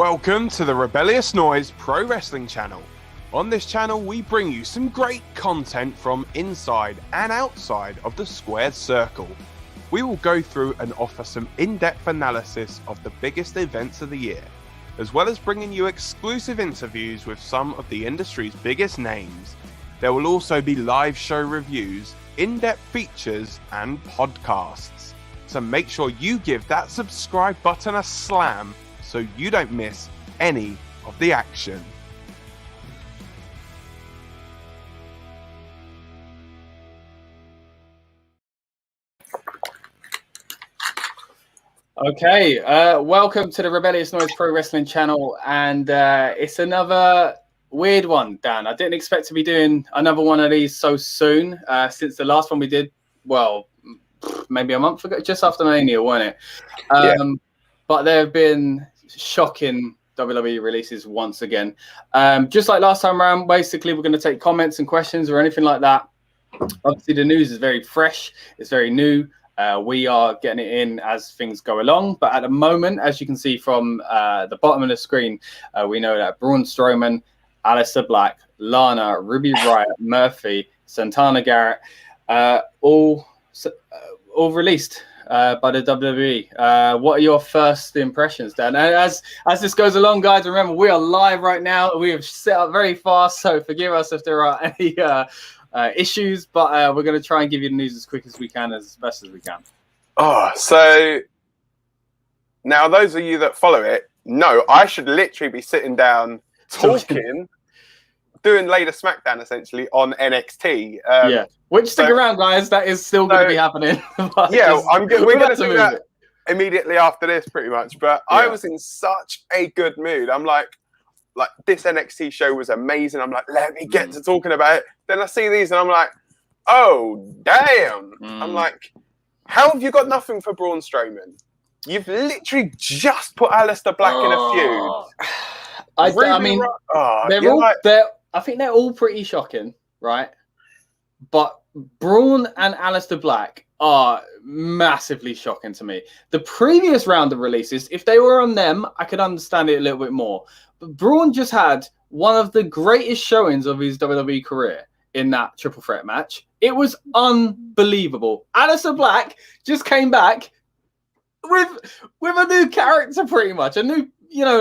Welcome to the Rebellious Noise Pro Wrestling channel. On this channel we bring you some great content from inside and outside of the squared circle. We will go through and offer some in-depth analysis of the biggest events of the year, as well as bringing you exclusive interviews with some of the industry's biggest names. There will also be live show reviews, in-depth features and podcasts. So make sure you give that subscribe button a slam so you don't miss any of the action. Okay, welcome to the Rebellious Noise Pro Wrestling channel, and it's another weird one, Dan. I didn't expect to be doing another one of these so soon, since the last one we did, well, maybe a month ago, just after Mania, wasn't it? But there have been shocking WWE releases once again. Just like last time around, basically we're going to take comments and questions or anything like that. Obviously the news is very fresh, it's very new. We are getting it in as things go along, but at the moment, as you can see from the bottom of the screen, we know that Braun Strowman, Aleister Black, Lana, Ruby Riott, Murphy, Santana Garrett, all released by the WWE. What are your first impressions, Dan? And as this goes along, guys, remember we are live right now. We have set up very fast, so forgive us if there are any issues, but we're going to try and give you the news as quick as we can, as best as we can. Oh, so now those of you that follow it know I should literally be sitting down talking, doing later SmackDown essentially on NXT. Yeah, which stick around, guys. That is still going to be happening. Yeah, we're going to do that immediately after this, pretty much. But yeah. I was in such a good mood. I'm like this NXT show was amazing. I'm like, let me get to talking about it. Then I see these and I'm like, oh damn. I'm like, how have you got nothing for Braun Strowman? You've literally just put Aleister Black in a feud. I think they're all pretty shocking, right? But Braun and Aleister Black are massively shocking to me. The previous round of releases, if they were on them, I could understand it a little bit more. But Braun just had one of the greatest showings of his WWE career in that triple threat match. It was unbelievable. Aleister Black just came back with a new character, pretty much. A new,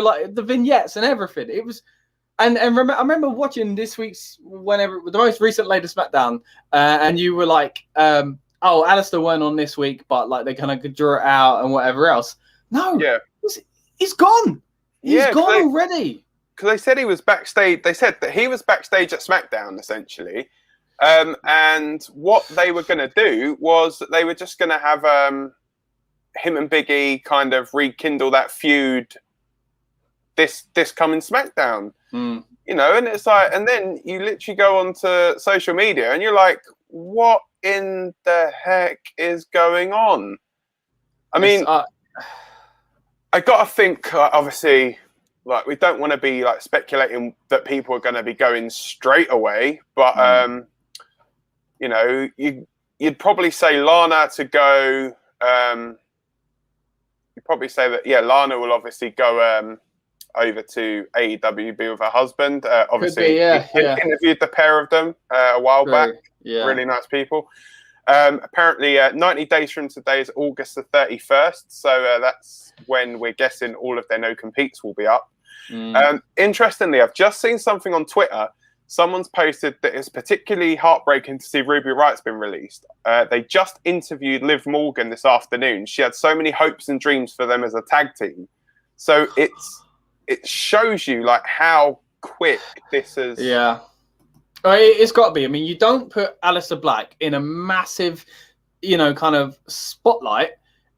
like the vignettes and everything. It was... And I remember watching this week's, the most recent latest SmackDown, and you were like, oh, Aleister went on this week, but like they kind of draw it out and whatever else. No, he's gone. He's gone already. Because they said he was backstage. They said that he was backstage at SmackDown essentially, and what they were going to do was that they were just going to have him and Big E kind of rekindle that feud. This coming SmackDown, and it's like, and then you literally go onto social media and you're like, what in the heck is going on? I mean, I gotta think, obviously, like we don't want to be like speculating that people are going to be going straight away, but you'd probably say Lana to go. You'd probably say that Lana will obviously go. Over to AEW, be with her husband. Obviously, he interviewed the pair of them a while back. Yeah. Really nice people. Apparently, 90 days from today is August the 31st. So that's when we're guessing all of their no-competes will be up. Interestingly, I've just seen something on Twitter. Someone's posted that it's particularly heartbreaking to see Ruby Riott's been released. They just interviewed Liv Morgan this afternoon. She had so many hopes and dreams for them as a tag team. So it shows you like how quick this is. Yeah, it's got to be. I mean, you don't put Aleister Black in a massive, kind of spotlight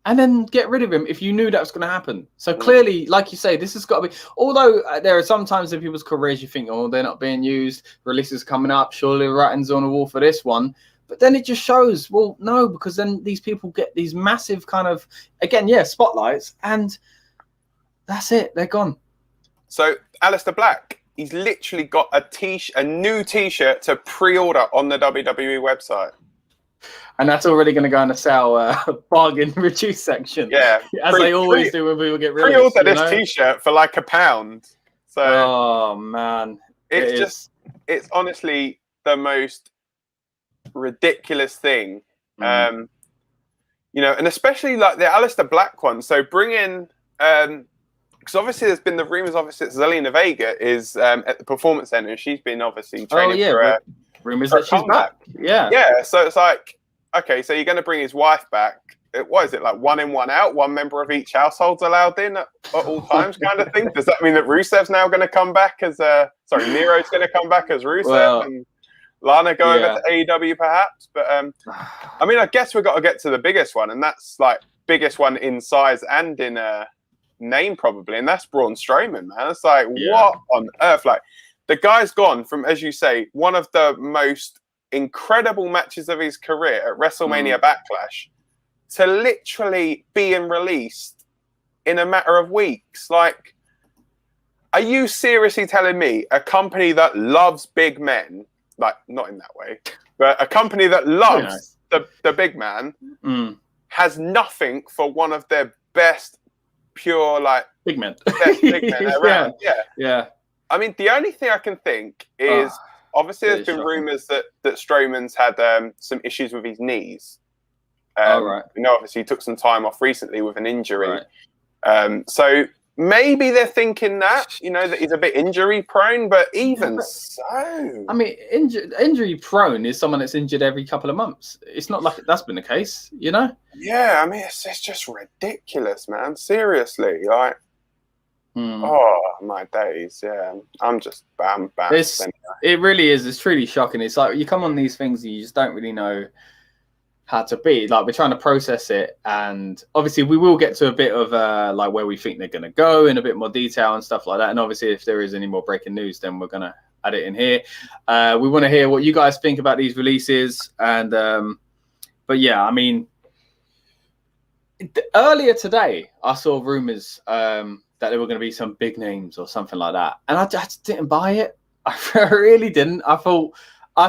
and then get rid of him if you knew that was going to happen. So clearly, like you say, this has got to be. Although there are some times in people's careers you think, oh, they're not being used. Releases coming up. Surely the writing's on the wall for this one. But then it just shows, well, no, because then these people get these massive kind of, again, spotlights, and that's it. They're gone. So Aleister Black, he's literally got a new T-shirt to pre-order on the WWE website. And that's already going to go in the sale bargain reduced section. Yeah. As they always do when people get released. Pre-order this T-shirt for like £1. So oh man. It's honestly the most ridiculous thing. And especially like the Aleister Black one. So bring in because obviously there's been the rumors obviously that Zelina Vega is at the Performance Center and she's been obviously training for rumors that she's back. Yeah, so it's like, okay, so you're going to bring his wife back. What is it, like 1 in, 1 out? One member of each household's allowed in at all times kind of thing? Does that mean that Rusev's now going to come back as Miro's going to come back as Rusev and Lana go over to AEW perhaps? But I mean, I guess we've got to get to the biggest one, and that's like biggest one in size and in name probably, and that's Braun Strowman, man. It's like, what on earth? Like, the guy's gone from, as you say, one of the most incredible matches of his career at WrestleMania Backlash to literally being released in a matter of weeks. Like, are you seriously telling me a company that loves big men, like, not in that way, but a company that loves the big man has nothing for one of their best pure, like, big men around? Yeah. I mean, the only thing I can think is obviously there's been rumors that Strowman's had some issues with his knees. Obviously he took some time off recently with an injury. So maybe they're thinking that, that he's a bit injury prone, but even so. I mean, injury prone is someone that's injured every couple of months. It's not like that's been the case, Yeah, I mean, it's just ridiculous, man. Seriously, like, oh my days, yeah. I'm it really is. It's truly shocking. It's like you come on these things and you just don't really know how to be. Like, we're trying to process it, and obviously we will get to a bit of like where we think they're going to go in a bit more detail and stuff like that. And obviously, if there is any more breaking news, then we're going to add it in here. We want to hear what you guys think about these releases, and but yeah, I mean, earlier today I saw rumors that there were going to be some big names or something like that, and I just didn't buy it. I really didn't. I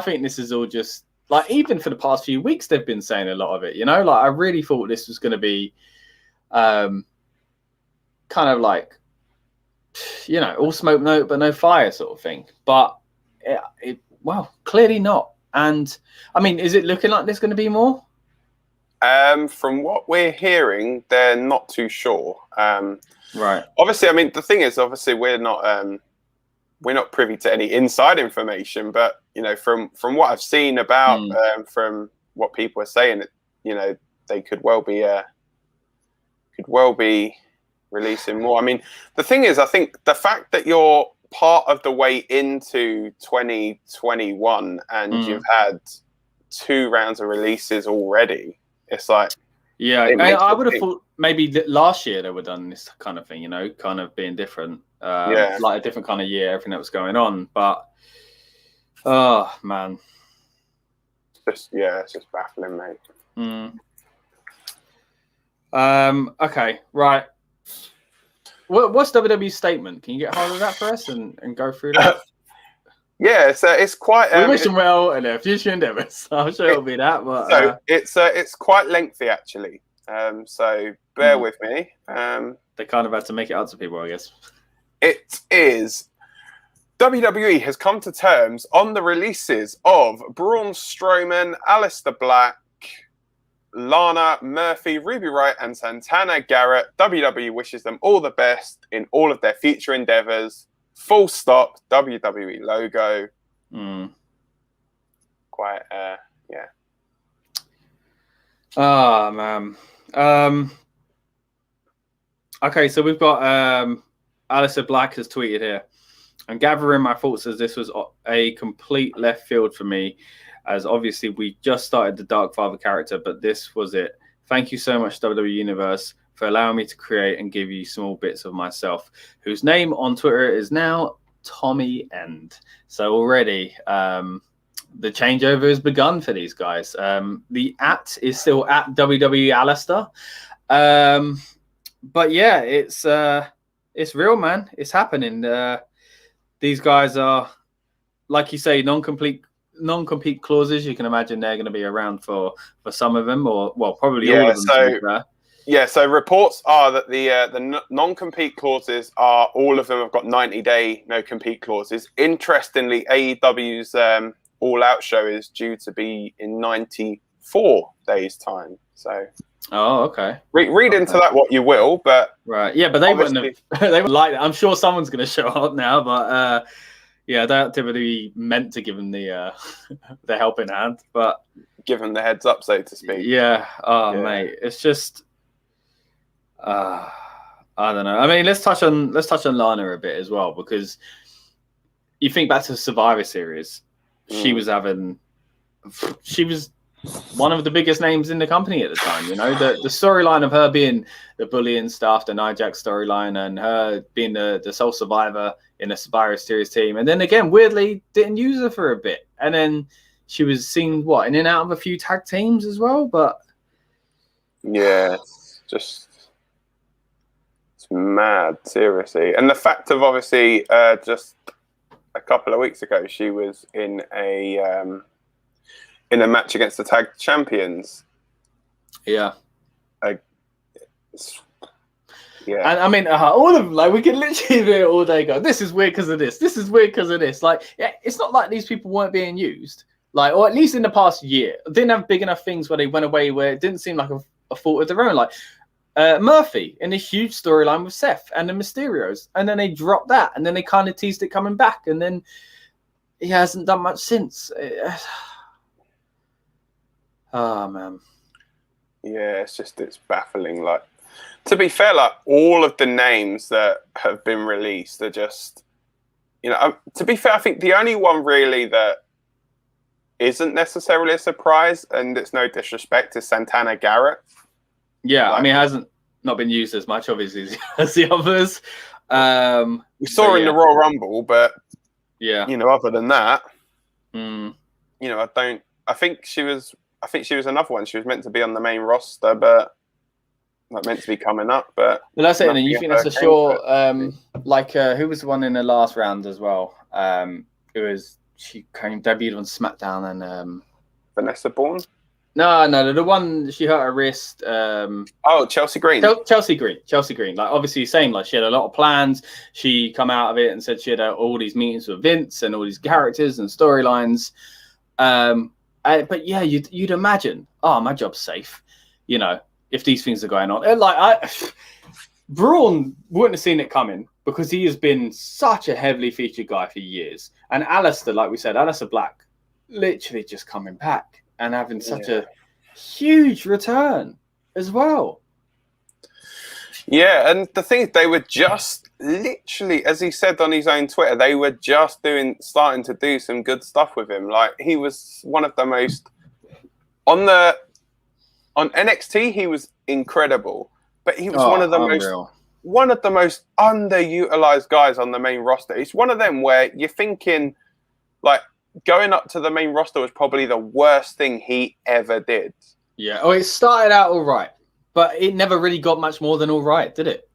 think this is all just, like, even for the past few weeks they've been saying a lot of it, like, I really thought this was going to be kind of like, all smoke but no fire sort of thing, but well, clearly not. And I mean, is it looking like there's going to be more? From what we're hearing, they're not too sure. Right. Obviously, I mean, the thing is, obviously, we're not privy to any inside information, but from what I've seen about, from what people are saying, they could well be releasing more. I mean, the thing is, I think the fact that you're part of the way into 2021 and you've had 2 rounds of releases already, it's like, I would have thought maybe last year they were done this kind of thing, kind of being different, like a different kind of year, everything that was going on. But oh man, it's just baffling, mate. Okay, right. What's WWE's statement? Can you get hold of that for us and go through that? Yeah, so it's quite. We wish them well in their future endeavours. I'm sure it'll be that. But so it's quite lengthy actually. So bear with me. They kind of had to make it out to people, I guess. It is. WWE has come to terms on the releases of Braun Strowman, Aleister Black, Lana, Murphy, Ruby Riott, and Santana Garrett. WWE wishes them all the best in all of their future endeavours. Full stop. WWE logo. Quite, yeah. Oh man. Okay, so we've got Aleister Black has tweeted here. I'm gathering my thoughts as this was a complete left field for me, as obviously we just started the Dark Father character, but this was it. Thank you so much, WWE Universe, for allowing me to create and give you small bits of myself, whose name on Twitter is now Tommy End. So already the changeover has begun for these guys. The @ is still at WWE Aleister. But yeah, it's real, man. It's happening. These guys are, like you say, non-complete non-compete clauses, you can imagine they're going to be around for some of them, or probably all of them. So reports are that the non-compete clauses are all of them have got 90-day no-compete clauses. Interestingly, AEW's All Out show is due to be in 94 days' time. So. Oh, okay. Read into that what you will, but right, yeah, but they wouldn't have. They would like that. I'm sure someone's going to show up now, but yeah, they aren't typically meant to give them the the helping hand, but give them the heads up, so to speak. Yeah. Oh, yeah. Mate, it's just. I don't know. I mean, let's touch on Lana a bit as well, because you think back to the Survivor Series, she was one of the biggest names in the company at the time. You know, the storyline of her being the bully and stuff, the Nia Jax storyline, and her being the sole survivor in the Survivor Series team, and then again, weirdly, didn't use her for a bit, and then she was seen in and out of a few tag teams as well. But yeah, it's mad, seriously. And the fact of obviously just a couple of weeks ago, she was in a match against the tag champions. Yeah. Yeah. And I mean, all of them, we could literally do it all day. Go, this is weird because of this. This is weird because of this. It's not like these people weren't being used. Or at least in the past year, didn't have big enough things where they went away where it didn't seem like a fault of their own. Murphy in a huge storyline with Seth and the Mysterios, and then they dropped that, and then they kind of teased it coming back, and then he hasn't done much since. Oh man, yeah, it's baffling. To be fair, all of the names that have been released are just, to be fair, I think the only one really that isn't necessarily a surprise, and it's no disrespect, is Santana Garrett. Yeah, I mean, it hasn't not been used as much, obviously, as the others. We saw her in the Royal Rumble, but yeah, other than that, I think she was another one. She was meant to be on the main roster, but not meant to be coming up. But that's it. And you think that's a sure? Who was the one in the last round as well? She debuted on SmackDown and Vanessa Bourne. No, the one she hurt her wrist. Chelsea Green. Chelsea Green. Obviously, same. She had a lot of plans. She come out of it and said she had all these meetings with Vince and all these characters and storylines. But yeah, you'd imagine, my job's safe, if these things are going on. And Braun wouldn't have seen it coming because he has been such a heavily featured guy for years. And Aleister, like we said, Aleister Black, literally just coming back and having such a huge return as well. Yeah, and the thing is, they were just literally, as he said on his own Twitter, they were just starting to do some good stuff with him. He was one of the most on NXT. He was incredible, but he was one of the most underutilized guys on the main roster. It's one of them where you're thinking, going up to the main roster was probably the worst thing he ever did. Yeah. Oh, it started out all right, but it never really got much more than all right, did it?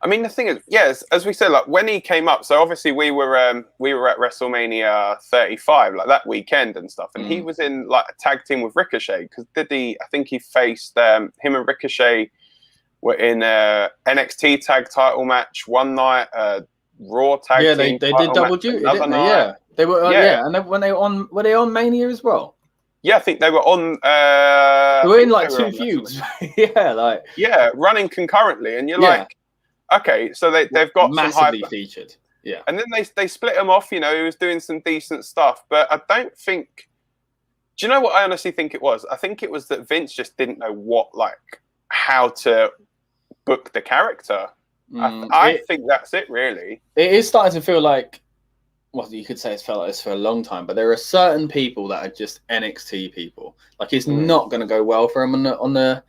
I mean, the thing is, yes, as we said, when he came up, so obviously we were at WrestleMania 35, that weekend and stuff, and he was in a tag team with Ricochet, because I think he faced him and Ricochet were in a NXT tag title match one night, Raw tag team. Yeah, they did double duty, didn't they? Yeah. They were, and then were they on Mania as well? Yeah, I think they were on. They were in two feuds. Yeah, running concurrently, and you're okay, so they've got massively some featured. Yeah, and then they split him off. He was doing some decent stuff, but I don't think. Do you know what I honestly think it was? I think it was that Vince just didn't know how to book the character. I think that's it, really. It is starting to feel like. Well, you could say it's felt like this for a long time, but there are certain people that are just NXT people. It's not going to go well for them on the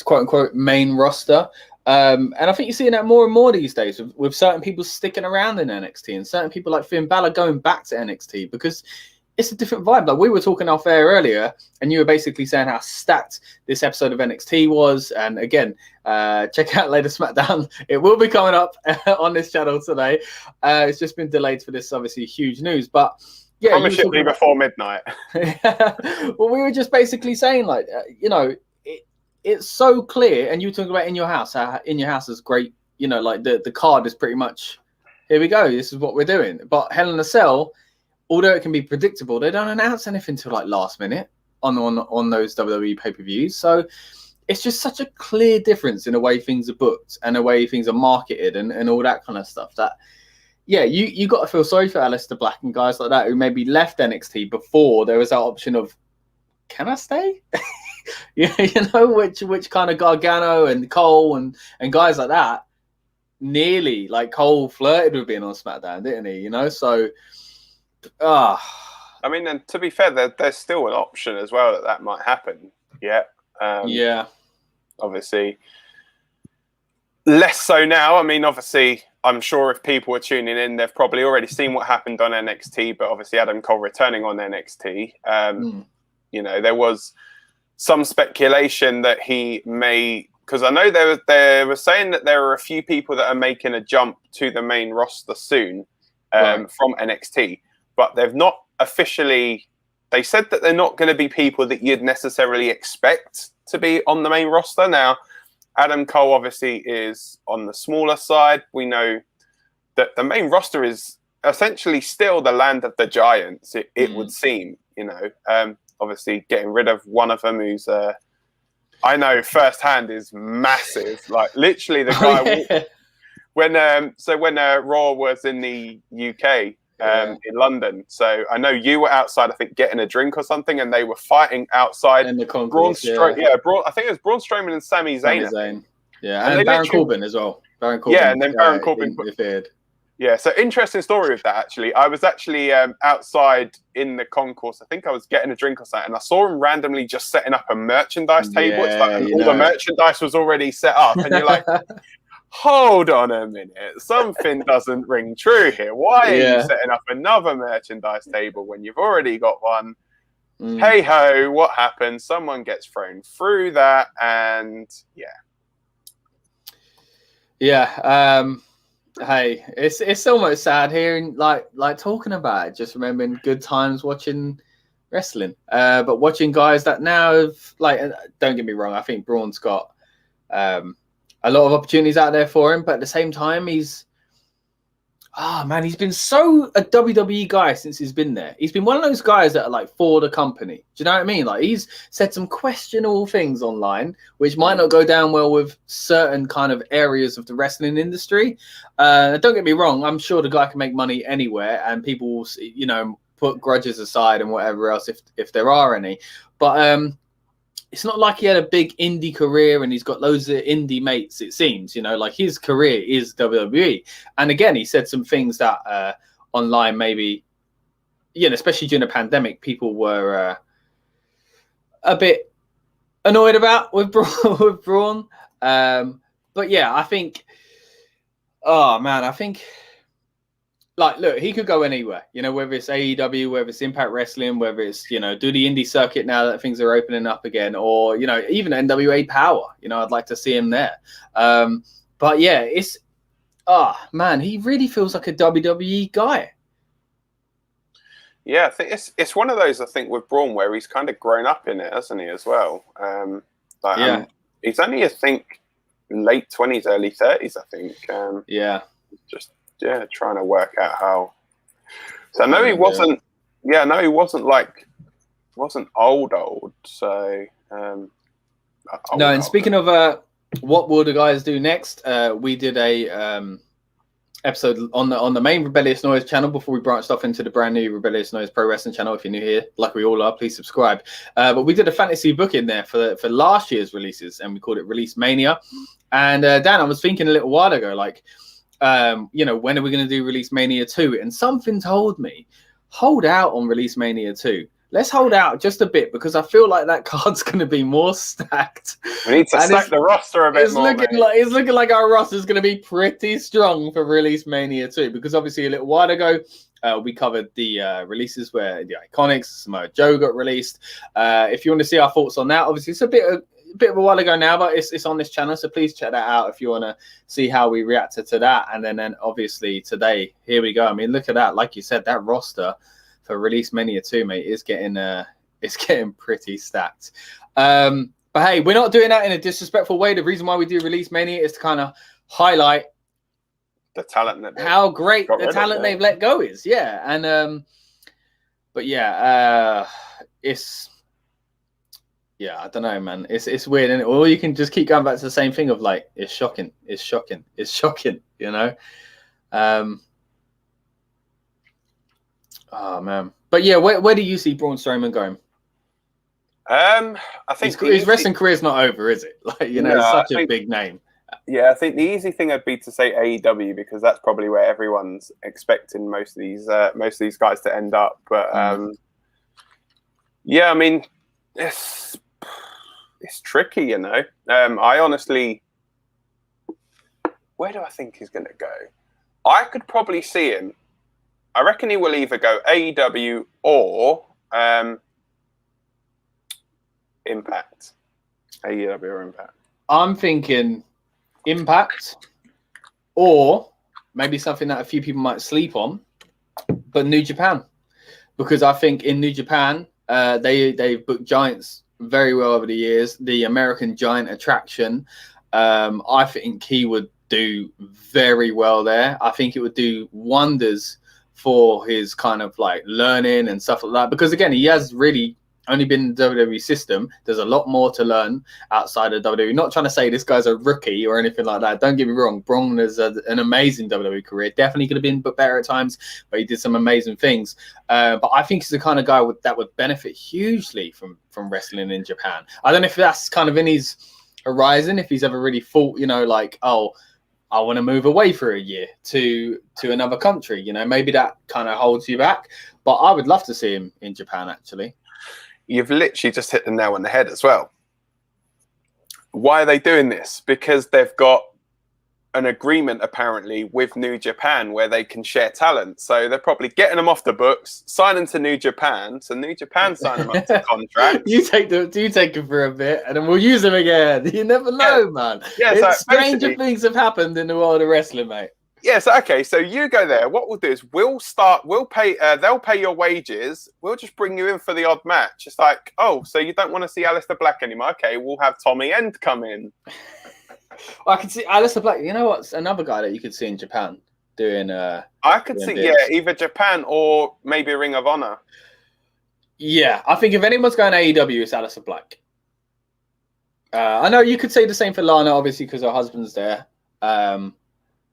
quote unquote main roster. And I think you're seeing that more and more these days with certain people sticking around in NXT and certain people like Finn Balor going back to NXT because it's a different vibe. We were talking off air earlier, and you were basically saying how stacked this episode of NXT was. And again, check out later SmackDown. It will be coming up on this channel today. It's just been delayed for this, obviously, huge news. But Yeah, promise it'll be before midnight. Well, we were just basically saying, like, it's so clear, and you were talking about in your house is great. Like the card is pretty much, here we go, this is what we're doing. But Hell in a Cell, although it can be predictable, they don't announce anything till like last minute on those WWE pay-per-views. So it's just such a clear difference in the way things are booked and the way things are marketed and all that kind of stuff. That, yeah, you got to feel sorry for Aleister Black and guys like that who maybe left NXT before there was that option of, can I stay? which kind of Gargano and Cole and guys like that, nearly, like, Cole flirted with being on SmackDown, didn't he? So I mean, and to be fair, there's still an option as well that might happen. Yeah. Obviously, less so now. I mean, obviously, I'm sure if people were tuning in, they've probably already seen what happened on NXT. But obviously, Adam Cole returning on NXT, there was some speculation that he may, because I know they were saying that there are a few people that are making a jump to the main roster soon from NXT, but they've not officially. They said that they're not going to be people that you'd necessarily expect to be on the main roster. Now, Adam Cole obviously is on the smaller side. We know that the main roster is essentially still the land of the giants, it would seem, obviously getting rid of one of them who's, I know firsthand, is massive. Like, literally the guy, when Raw was in the UK, in London. So I know you were outside, I think, getting a drink or something, and they were fighting outside. In the concourse, I think it was Braun Strowman and Sami Zayn. Yeah, and Baron Corbin as well. Baron Corbin. Yeah, and then Baron Corbin interfered. Yeah, so interesting story with that, actually. I was actually outside in the concourse. I think I was getting a drink or something, and I saw him randomly just setting up a merchandise table. It's like all the merchandise was already set up, and you're like, hold on a minute, something doesn't ring true here. Why are you setting up another merchandise table when you've already got one? Hey ho, what happens? Someone gets thrown through that, and hey, it's almost sad hearing like talking about it, just remembering good times watching wrestling, but watching guys that now have, like, don't get me wrong, I think Braun's got a lot of opportunities out there for him, but at the same time, he's been so a WWE guy since he's been there. He's been one of those guys that are like for the company. Do you know what I mean? Like, he's said some questionable things online, which might not go down well with certain kind of areas of the wrestling industry. Don't get me wrong. I'm sure the guy can make money anywhere, and people will, put grudges aside and whatever else if there are any. But it's not like he had a big indie career and he's got loads of indie mates, it seems. Like, his career is WWE. And again, he said some things that online maybe, especially during the pandemic, people were a bit annoyed about with Braun. But yeah, I think, like, look, he could go anywhere, whether it's AEW, whether it's Impact Wrestling, whether it's, do the indie circuit now that things are opening up again, or, even NWA Power, I'd like to see him there. But yeah, it's, he really feels like a WWE guy. Yeah, I think it's one of those, I think, with Braun where he's kind of grown up in it, hasn't he, as well? He's only, I think, late 20s, early 30s, I think. Just trying to work out how. So I know he wasn't. Yeah, I know he wasn't old. So no. And speaking of what will the guys do next? We did a episode on the main Rebellious Noise channel before we branched off into the brand new Rebellious Noise Pro Wrestling channel. If you're new here, like we all are, please subscribe. But we did a fantasy book in there for last year's releases, and we called it Release Mania. And Dan, I was thinking a little while ago, like, when are we going to do Release Mania 2? And something told me, hold out on Release Mania 2. Let's hold out just a bit, because I feel like that card's going to be more stacked. We need to stack the roster a bit more. It's looking like our roster is going to be pretty strong for Release Mania 2, because obviously a little while ago, we covered the releases where the Iconics, Samoa Joe got released. If you want to see our thoughts on that, obviously it's a bit of a while ago now, but it's on this channel, so please check that out if you want to see how we reacted to that. And then obviously today, here we go. I mean, look at that. Like you said, that roster for Release Mania 2, mate, it's getting pretty stacked. But hey, we're not doing that in a disrespectful way. The reason why we do Release Mania is to kind of highlight the talent that how great the talent they've let go is. Yeah. And but yeah, I don't know, man. It's weird, and or you can just keep going back to the same thing of like, it's shocking, you know. Oh man, but yeah, where do you see Braun Strowman going? I think his wrestling career's not over, is it? Like, you know, he's such a big name. Yeah, I think the easy thing would be to say AEW, because that's probably where everyone's expecting most of these guys to end up. But yeah, I mean, it's tricky, you know. I honestly, where do I think he's going to go? I could probably see him. I reckon he will either go AEW or Impact. AEW or Impact. I'm thinking Impact, or maybe something that a few people might sleep on, but New Japan, because I think in New Japan they've booked giants very well over the years. The American Giant attraction, I think he would do very well there. I think it would do wonders for his kind of like learning and stuff like that, because again, he has really only been in the WWE system. There's a lot more to learn outside of WWE. Not trying to say this guy's a rookie or anything like that. Don't get me wrong. Braun has an amazing WWE career. Definitely could have been better at times, but he did some amazing things. But I think he's the kind of guy that would benefit hugely from wrestling in Japan. I don't know if that's kind of in his horizon, if he's ever really thought, you know, like, oh, I want to move away for a year to another country. You know, maybe that kind of holds you back. But I would love to see him in Japan, actually. You've literally just hit the nail on the head as well. Why are they doing this? Because they've got an agreement apparently with New Japan where they can share talent. So they're probably getting them off the books, signing to New Japan. So New Japan sign them up to contract. You take them for a bit, and then we'll use them again. You never know, man. Yeah, so stranger things have happened in the world of wrestling, mate. Yes, okay. So you go there. What we'll do is they'll pay your wages. We'll just bring you in for the odd match. It's like, oh, so you don't want to see Aleister Black anymore? Okay, we'll have Tommy End come in. Well, I can see Aleister Black. You know what's another guy that you could see in Japan doing? I could see, either Japan or maybe Ring of Honor. Yeah, I think if anyone's going to AEW, it's Aleister Black. I know you could say the same for Lana, obviously, because her husband's there.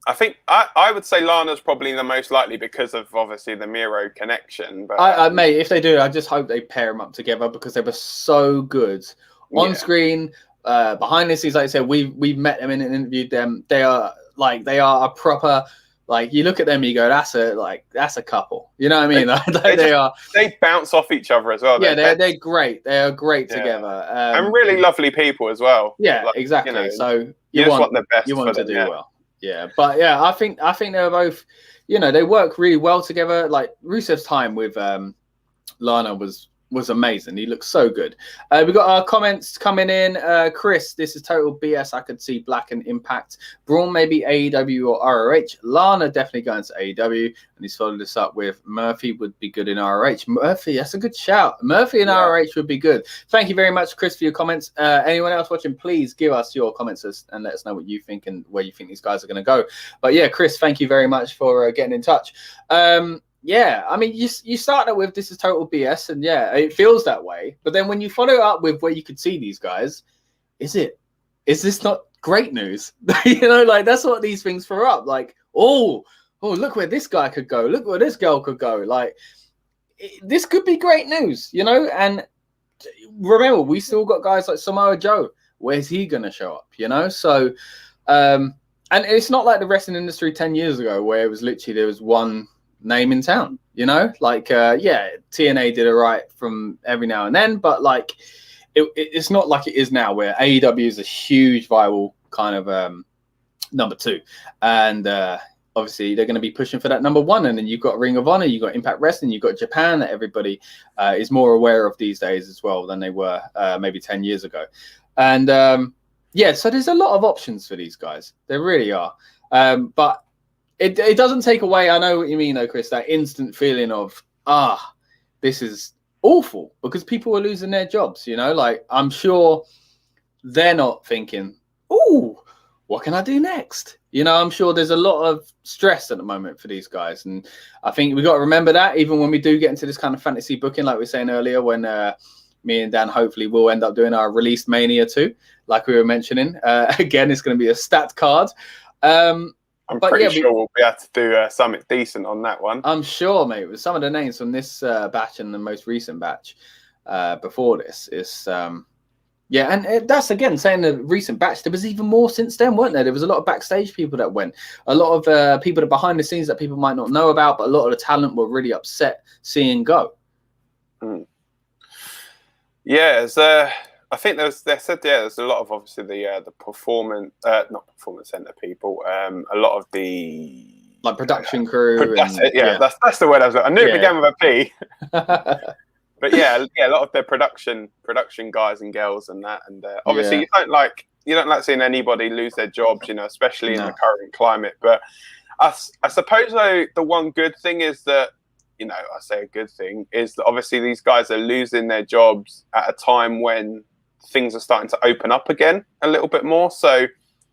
I think I would say Lana's probably the most likely because of obviously the Miro connection. But mate, if they do, I just hope they pair them up together, because they were so good on screen, behind the scenes. Like I said, we've met them and interviewed them. They are a proper, like, you look at them, and you go, that's a couple. You know what I mean? They bounce off each other as well. Yeah, they're great. They are great together, and really lovely people as well. Yeah, like, exactly. You know, so you want the best. You want to do well. Yeah, but yeah, I think they were both, you know, they work really well together. Like Rusev's time with Lana was amazing. He looked so good. We got our comments coming in. Chris, this is total BS. I could see Black and Impact. Braun maybe AEW or ROH. Lana definitely going to AEW. And he's followed this up with Murphy would be good in ROH. Murphy, that's a good shout. Murphy in ROH would be good. Thank you very much, Chris, for your comments. Anyone else watching, please give us your comments and let us know what you think and where you think these guys are going to go. But yeah, Chris, thank you very much for getting in touch. Yeah, I mean, you started with this is total BS, and yeah, it feels that way. But then when you follow it up with where you could see these guys, is this not great news? You know, like that's what these things throw up. Like, oh, look where this guy could go. Look where this girl could go. Like, this could be great news, you know? And remember, we still got guys like Samoa Joe. Where's he going to show up, you know? So, and it's not like the wrestling industry 10 years ago where it was literally there was one name in town, you know, like TNA did it right from every now and then, but like it's not like it is now where AEW is a huge viral kind of number two, and obviously they're going to be pushing for that number one. And then you've got Ring of Honor, you've got Impact Wrestling, you've got Japan that everybody is more aware of these days as well than they were maybe 10 years ago. And so there's a lot of options for these guys. There really are, but it doesn't take away, I know what you mean though, Chris, that instant feeling of, this is awful because people are losing their jobs. You know, like I'm sure they're not thinking, "Oh, what can I do next?" You know, I'm sure there's a lot of stress at the moment for these guys, and I think we got to remember that even when we do get into this kind of fantasy booking, like we were saying earlier, when me and Dan hopefully will end up doing our Released Mania 2, like we were mentioning. Again, it's going to be a stat card. I'm pretty sure we'll be able to do something decent on that one. I'm sure, mate. With some of the names from this batch and the most recent batch before this, is yeah, and that's again saying the recent batch. There was even more since then, weren't there? There was a lot of backstage people that went, a lot of people that behind the scenes that people might not know about, but a lot of the talent were really upset seeing go. Yeah, I think there's a lot of obviously the performance, not performance center people, a lot of the like production crew. That's the word I was. I knew it began with a P. But yeah, a lot of the production guys and girls and that, and obviously you don't like seeing anybody lose their jobs, you know, especially in the current climate. But I suppose though the one good thing is that, you know, I say a good thing is that obviously these guys are losing their jobs at a time when things are starting to open up again a little bit more. So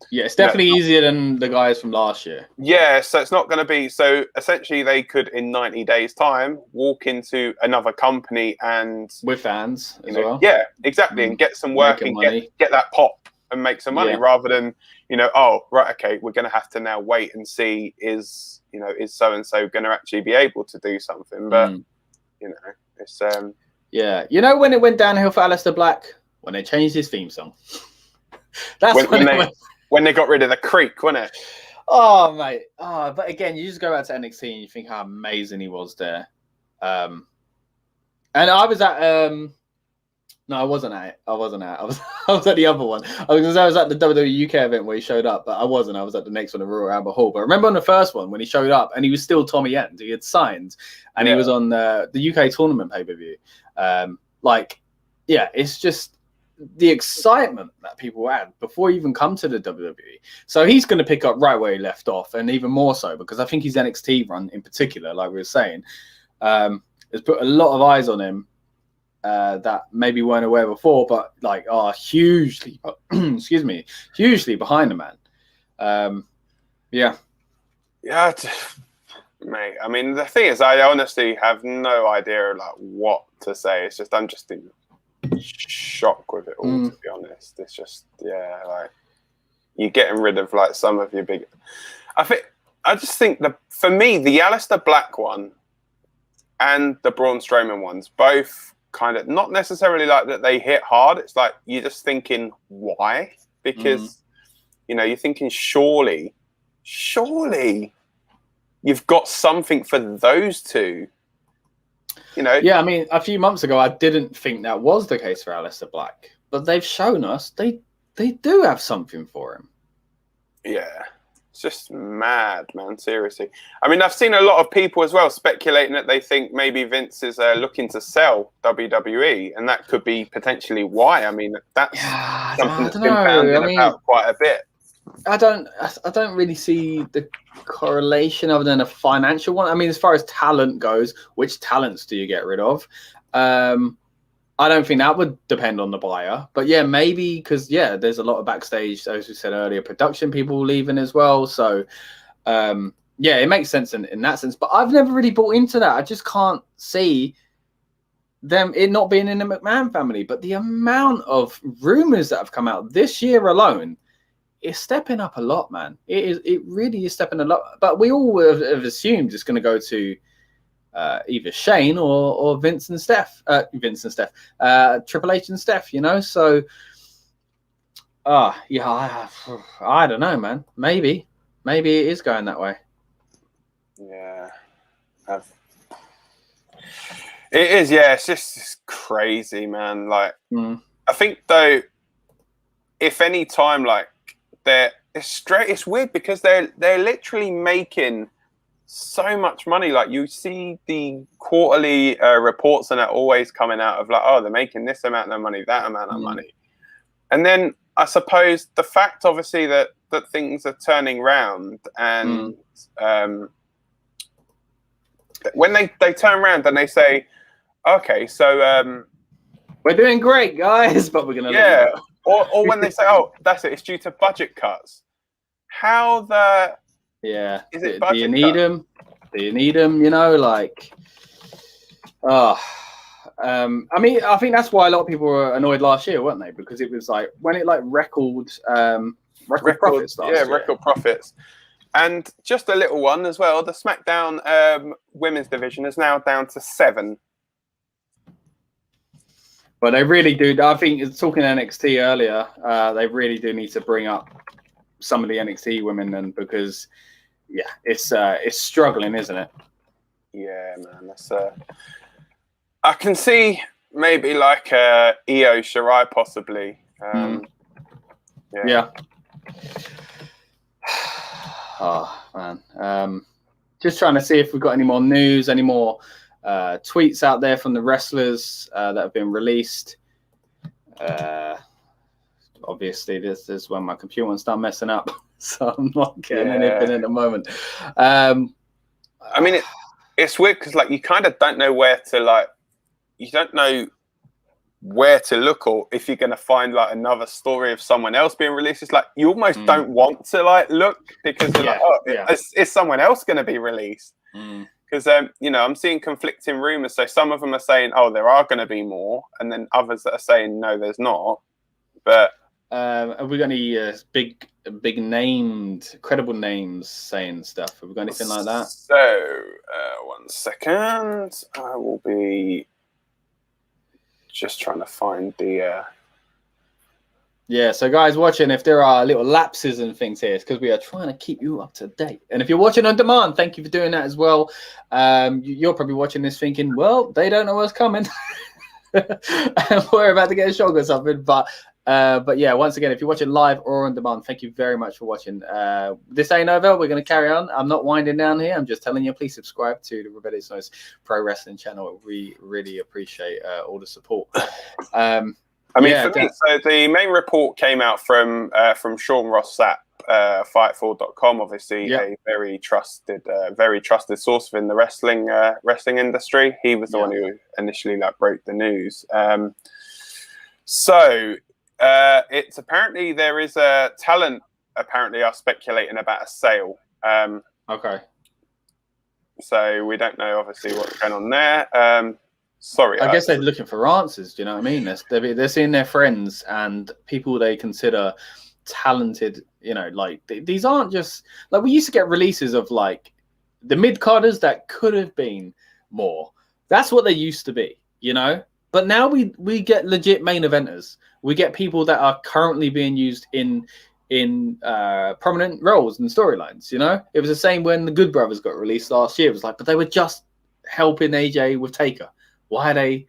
yeah, it's definitely easier than the guys from last year. Yeah, so it's not going to be so. Essentially, they could in 90 days' time walk into another company and with fans as well. Yeah, exactly, and get some work and get that pop and make some money rather than, you know, oh right, okay, we're going to have to now wait and see is so and so going to actually be able to do something. But you know, it's yeah, you know, when it went downhill for Aleister Black when they changed his theme song. That's when they got rid of the creek, wasn't it? Oh, mate. Oh, but again, you just go back to NXT and you think how amazing he was there. And I was at no, I wasn't at it. I was at the other one. I was at the WWE UK event where he showed up, but I wasn't. I was at the next one at Royal Albert Hall. But I remember on the first one when he showed up and he was still Tommy End. He had signed and he was on the UK tournament pay-per-view. It's just the excitement that people had before he even come to the WWE. So he's going to pick up right where he left off, and even more so because I think his NXT run in particular, like we were saying, has put a lot of eyes on him that maybe weren't aware before, but like are hugely, hugely behind the man. Yeah, mate. I mean, the thing is, I honestly have no idea like what to say. It's just I'm just in shock with it all, to be honest. It's just like you're getting rid of like some of your big. I just think for me the Aleister Black one and the Braun Strowman ones both kind of not necessarily like that they hit hard. It's like you're just thinking why, because you know you're thinking surely you've got something for those two. You know, yeah, I mean, a few months ago, I didn't think that was the case for Aleister Black, but they've shown us they do have something for him. Yeah, it's just mad, man. Seriously, I mean, I've seen a lot of people as well speculating that they think maybe Vince is looking to sell WWE, and that could be potentially why. I mean, that's something that's been bandied about quite a bit. I don't really see the correlation other than a financial one. I mean, as far as talent goes, which talents do you get rid of? I don't think that would depend on the buyer. But yeah, maybe because there's a lot of backstage, as we said earlier, production people leaving as well. So it makes sense in that sense. But I've never really bought into that. I just can't see it not being in the McMahon family. But the amount of rumors that have come out this year alone, it's stepping up a lot, man. It really is stepping a lot. But we all have assumed it's going to go to either Shane or Vince and Steph. Triple H and Steph, you know? So, I don't know, man. Maybe it is going that way. Yeah. It is, yeah. It's crazy, man. Like, I think, though, if any time, like, it's weird because they're literally making so much money. Like you see the quarterly reports and that always coming out of like, oh, they're making this amount of money, that amount of money. And then I suppose the fact obviously that things are turning around and when they turn around and they say, Okay, so we're doing great, guys, but we're gonna or when they say, "Oh, that's it, it's due to budget cuts." How the is it? Do you need them? Do you need them? You know, like, I mean, I think that's why a lot of people were annoyed last year, weren't they? Because it was like when it like record profits last year. Record profits. And just a little one as well. The SmackDown women's division is now down to 7. But they really do. I think talking NXT earlier, they really do need to bring up some of the NXT women then, because it's struggling, isn't it? Yeah, man. That's I can see maybe like Io Shirai possibly. Yeah. Oh man. Just trying to see if we've got any more news, any more tweets out there from the wrestlers that have been released. Obviously, this is when my computer wants to start messing up, so I'm not getting anything at the moment. I mean, it's weird because like you kind of don't know where to you don't know where to look, or if you're going to find like another story of someone else being released. It's like you almost don't want to like look, because you're is someone else going to be released? Because I'm seeing conflicting rumors. So some of them are saying, oh, there are going to be more, and then others that are saying, no, there's not. But have we got any big named, credible names saying stuff? Have we got anything like that? So 1 second, I will be just trying to find the. So guys watching, if there are little lapses and things here, it's because we are trying to keep you up to date. And if you're watching on demand, thank you for doing that as well. You're probably watching this thinking, well, they don't know what's coming. We're about to get a shock or something. But yeah, once again, if you're watching live or on demand, thank you very much for watching. This ain't over. We're going to carry on. I'm not winding down here. I'm just telling you, please subscribe to the Rebellious Noise Pro Wrestling channel. We really appreciate all the support. For me, so the main report came out from Sean Ross Sapp, Fightful.com, obviously a very trusted source within the wrestling industry. He was the one who initially broke the news. So it's apparently there is a talent are speculating about a sale. Okay. So we don't know obviously what's going on there. Sorry, I guess they're looking for answers. Do you know what I mean? They're seeing their friends and people they consider talented. You know, like these aren't just like we used to get releases of like the mid carders that could have been more. That's what they used to be, you know. But now we get legit main eventers. We get people that are currently being used in prominent roles and storylines. You know, it was the same when the Good Brothers got released last year. It was like, but they were just helping AJ with Taker. Why are they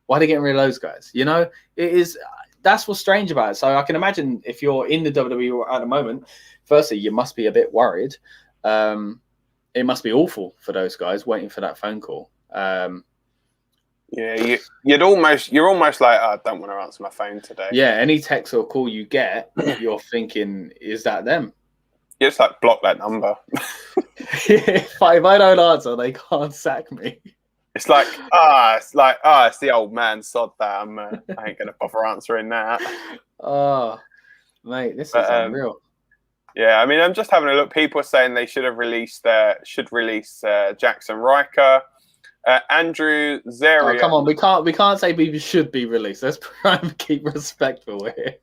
getting rid of those guys? You know, that's what's strange about it. So I can imagine if you're in the WWE at the moment, firstly, you must be a bit worried. It must be awful for those guys waiting for that phone call. You're almost like, I don't want to answer my phone today. Yeah, any text or call you get, you're thinking, is that them? You just like block that number. If I don't answer, they can't sack me. It's like, it's the old man, sod that. I ain't gonna bother answering that. Oh, mate, this is unreal. Yeah, I mean, I'm just having a look. People are saying they should release Jackson Riker, Andrew Zarian. Oh, come on, we can't say people should be released. Let's try and keep respectful here.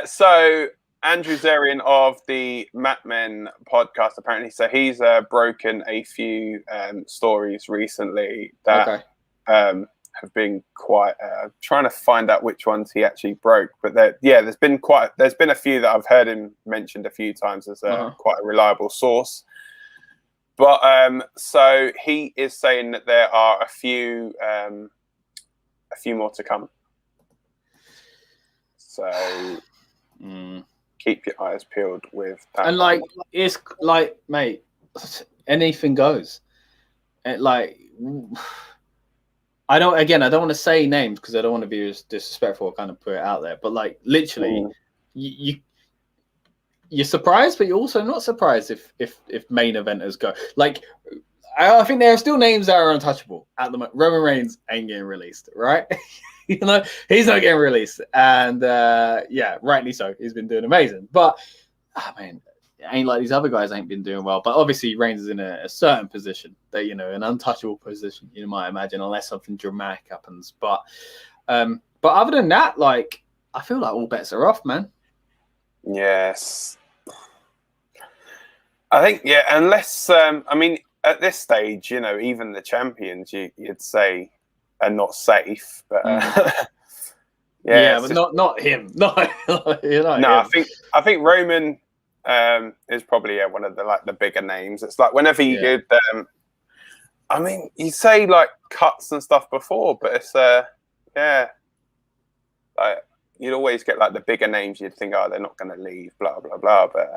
So Andrew Zarian of the Mat Men podcast, apparently, so he's broken a few stories recently that have been quite trying to find out which ones he actually broke. But there's been a few that I've heard him mentioned a few times as quite a reliable source. But so he is saying that there are a few more to come. So. Keep your eyes peeled with that. And like it's like, mate, anything goes. And like, I don't want to say names because I don't want to be disrespectful or kind of put it out there. But like, literally, you're surprised, but you're also not surprised if main eventers go. Like, I think there are still names that are untouchable at the moment. Roman Reigns ain't getting released, right? He's not getting released, and rightly so. He's been doing amazing, but it ain't like these other guys ain't been doing well. But obviously, Reigns is in a certain position that an untouchable position, you might imagine, unless something dramatic happens. But other than that, I feel like all bets are off, man. Yes, I think unless at this stage, even the champions, you'd say are not safe, but but not him. No, I think Roman is probably one of the bigger names. It's like whenever you did, you say cuts and stuff before, but it's you'd always get the bigger names. You'd think, they're not going to leave, blah blah blah. But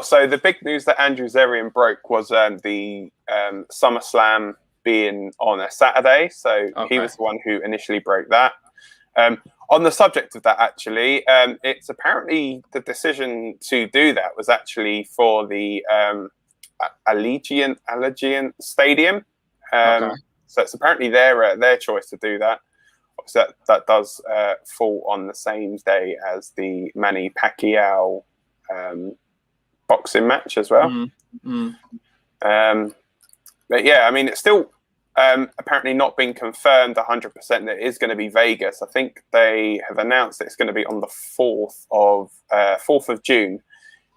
so the big news that Andrew Zarian broke was the SummerSlam being on a Saturday. So he was the one who initially broke that. On the subject of that, actually, it's apparently the decision to do that was actually for the Allegiant Stadium. So it's apparently their choice to do that. So that does fall on the same day as the Manny Pacquiao boxing match as well. But it's still apparently not been confirmed 100% that it is going to be Vegas. I think they have announced that it's going to be on the 4th of June.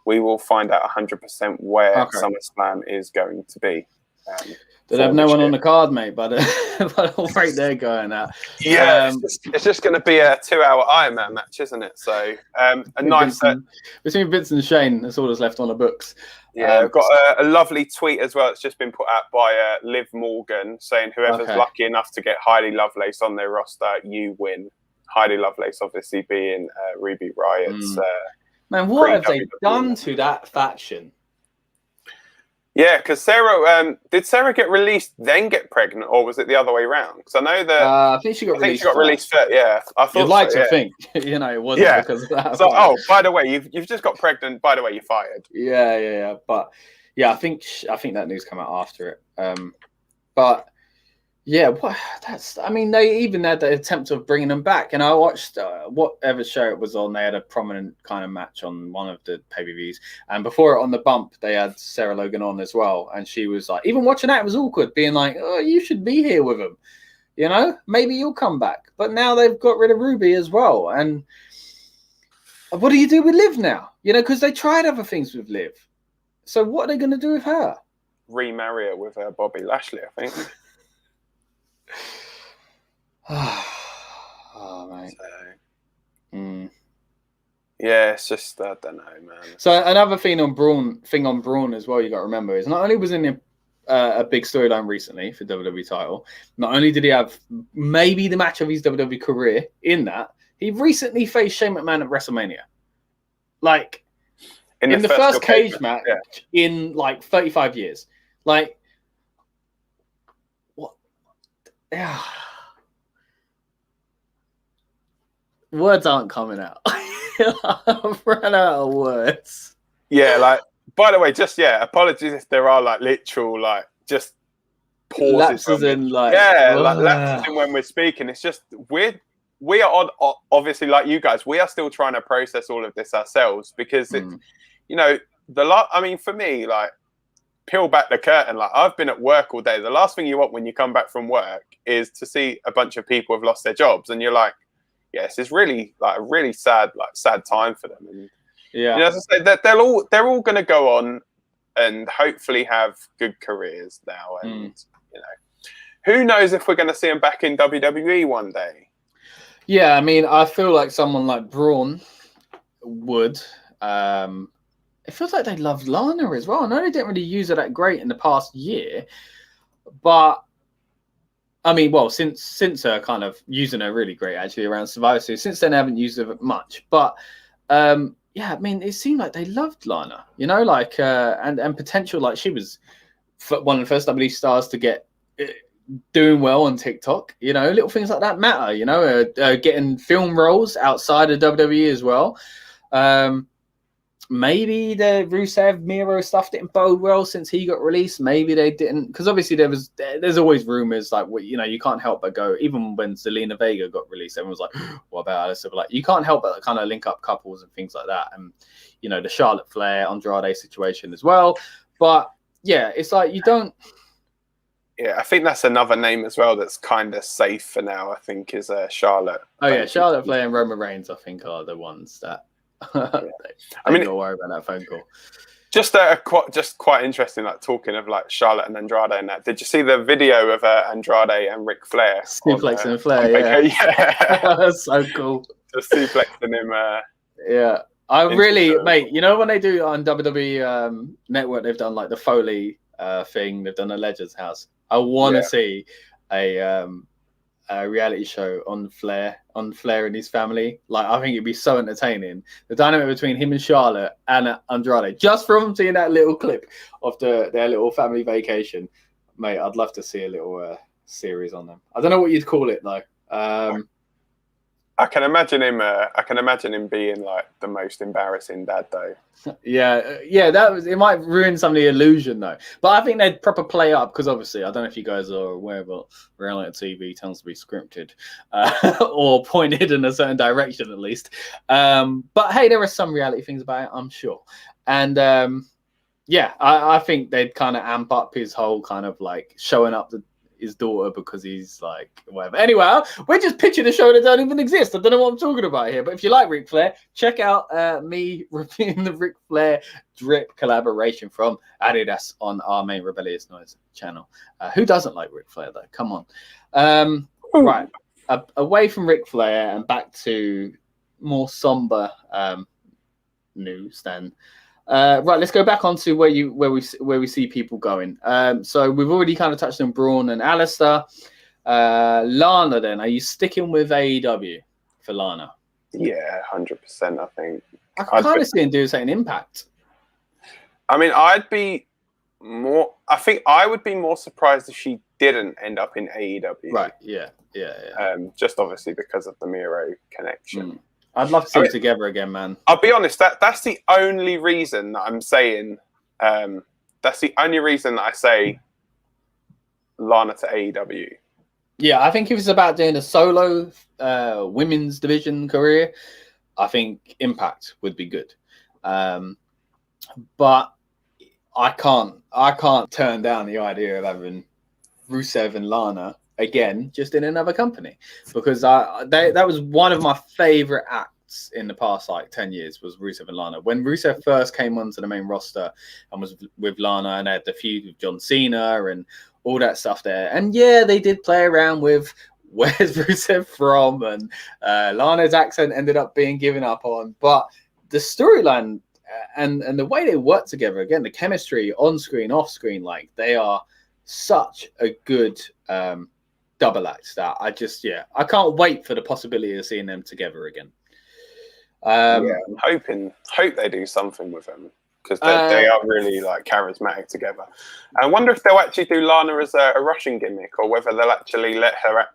We will find out 100% where SummerSlam is going to be. They have no one on the card, mate, but all right, they're going out. Yeah, it's just going to be a 2-hour Ironman match, isn't it? So a nice between Vince and Shane. That's all that's left on the books. Yeah, I've got a lovely tweet as well. It's just been put out by Liv Morgan saying whoever's lucky enough to get Heidi Lovelace on their roster, you win. Heidi Lovelace, obviously being Ruby Riot's. Man, what have they done to that faction? Yeah, because Sarah did Sarah get released then get pregnant, or was it the other way around? Because I know that I think she got released. First. Yeah, I thought. You'd like to think, it wasn't because of that. So, by the way, you've just got pregnant. By the way, you're fired. Yeah. But I think that news came out after it. But yeah, they even had the attempt of bringing them back, and I watched whatever show it was on. They had a prominent kind of match on one of the pay-per-views, and before it on the bump, they had Sarah Logan on as well, and she was like, even watching that, it was awkward, being like, "Oh, you should be here with them, maybe you'll come back." But now they've got rid of Ruby as well, and what do you do with Liv now? Because they tried other things with Liv, so what are they going to do with her? Remarry her with Bobby Lashley, I think. Mate. Yeah, it's just I don't know, man. So another thing on Braun as well, you got to remember is not only was in a big storyline recently for WWE title, not only did he have maybe the match of his WWE career in that, he recently faced Shane McMahon at WrestleMania, in the first cage match in 35 years, what? Yeah. Words aren't coming out. I've run out of words. Yeah, by the way, just apologies if there are literal just pauses. Lapses in lapses in when we're speaking. It's just weird. We are obviously like you guys. We are still trying to process all of this ourselves because it's for me peel back the curtain. I've been at work all day. The last thing you want when you come back from work is to see a bunch of people have lost their jobs, and you're like, yes, it's really a really sad time for them. And, as I said, they're all going to go on and hopefully have good careers now. And who knows if we're going to see them back in WWE one day? Yeah, I feel like someone like Braun would. It feels like they loved Lana as well. I know they didn't really use her that great in the past year, but since her kind of using her really great actually around Survivor Series, since then I haven't used her much. But it seemed like they loved Lana, and potential. She was one of the first WWE stars to get doing well on TikTok. Little things like that matter. Getting film roles outside of WWE as well. maybe the Rusev Miro stuff didn't bode well since he got released. Maybe they didn't, because obviously there's always rumors like, you know, you can't help but go. Even when Zelina Vega got released, everyone was like, "What about Aleister?" But like, you can't help but kind of link up couples and things like that, and you know, the Charlotte Flair Andrade situation as well. But yeah, it's like you don't. Yeah, I think that's another name as well that's kind of safe for now. I think is Charlotte. Oh yeah, Charlotte Flair and Roman Reigns, I think, are the ones that. I mean, don't worry about that phone call. Just quite interesting, like talking of like Charlotte and Andrade and that. Did you see the video of Andrade and Ric Flair? Suplexing Flair, yeah. That's so cool. Just suplexing him. Yeah. I really, mate, you know when they do on WWE Network, they've done like the Foley thing, they've done a Legends House. I want to see a reality show on Flair and his family. Like, I think it'd be so entertaining. The dynamic between him and Charlotte and Andrade, just from seeing that little clip of their little family vacation, mate. I'd love to see a little series on them. I don't know what you'd call it though. I can imagine him being like the most embarrassing dad, though. Yeah, it might ruin some of the illusion, though. But I think they'd proper play up because obviously, I don't know if you guys are aware, but reality TV tends to be scripted or pointed in a certain direction, at least. But hey, there are some reality things about it, I'm sure. And I think they'd kind of amp up his whole kind of like showing up his daughter because he's like whatever. Anyway, we're just pitching a show that don't even exist. I don't know what I'm talking about here, but if you like Ric Flair, check out me reviewing the Ric Flair drip collaboration from Adidas on our main Rebellious Noise channel. Who doesn't like Ric Flair though? Come on. Right, away from Ric Flair and back to more somber news then. Right, let's go back onto where we see people going. So we've already kind of touched on Braun and Aleister. Lana, then, are you sticking with AEW for Lana? Yeah, 100%. I think I kind of see him do something Impact. I mean, I think I would be more surprised if she didn't end up in AEW. Right? Yeah. Just obviously because of the Miro connection. I'd love to see them together again, man. I'll be honest, that's the only reason that I'm saying. That's the only reason that I say Lana to AEW. Yeah, I think if it's about doing a solo women's division career, I think Impact would be good. But I can't turn down the idea of having Rusev and Lana again, just in another company, because that was one of my favorite acts in the past like 10 years was Rusev and Lana. When Rusev first came onto the main roster and was with Lana and had the feud with John Cena and all that stuff there, and yeah, they did play around with where's Rusev from, and Lana's accent ended up being given up on, but the storyline and the way they work together, again, the chemistry on screen, off screen, like they are such a good double act that I can't wait for the possibility of seeing them together again. Hope they do something with them because they are really like charismatic together. I wonder if they'll actually do Lana as a Russian gimmick or whether they'll actually let her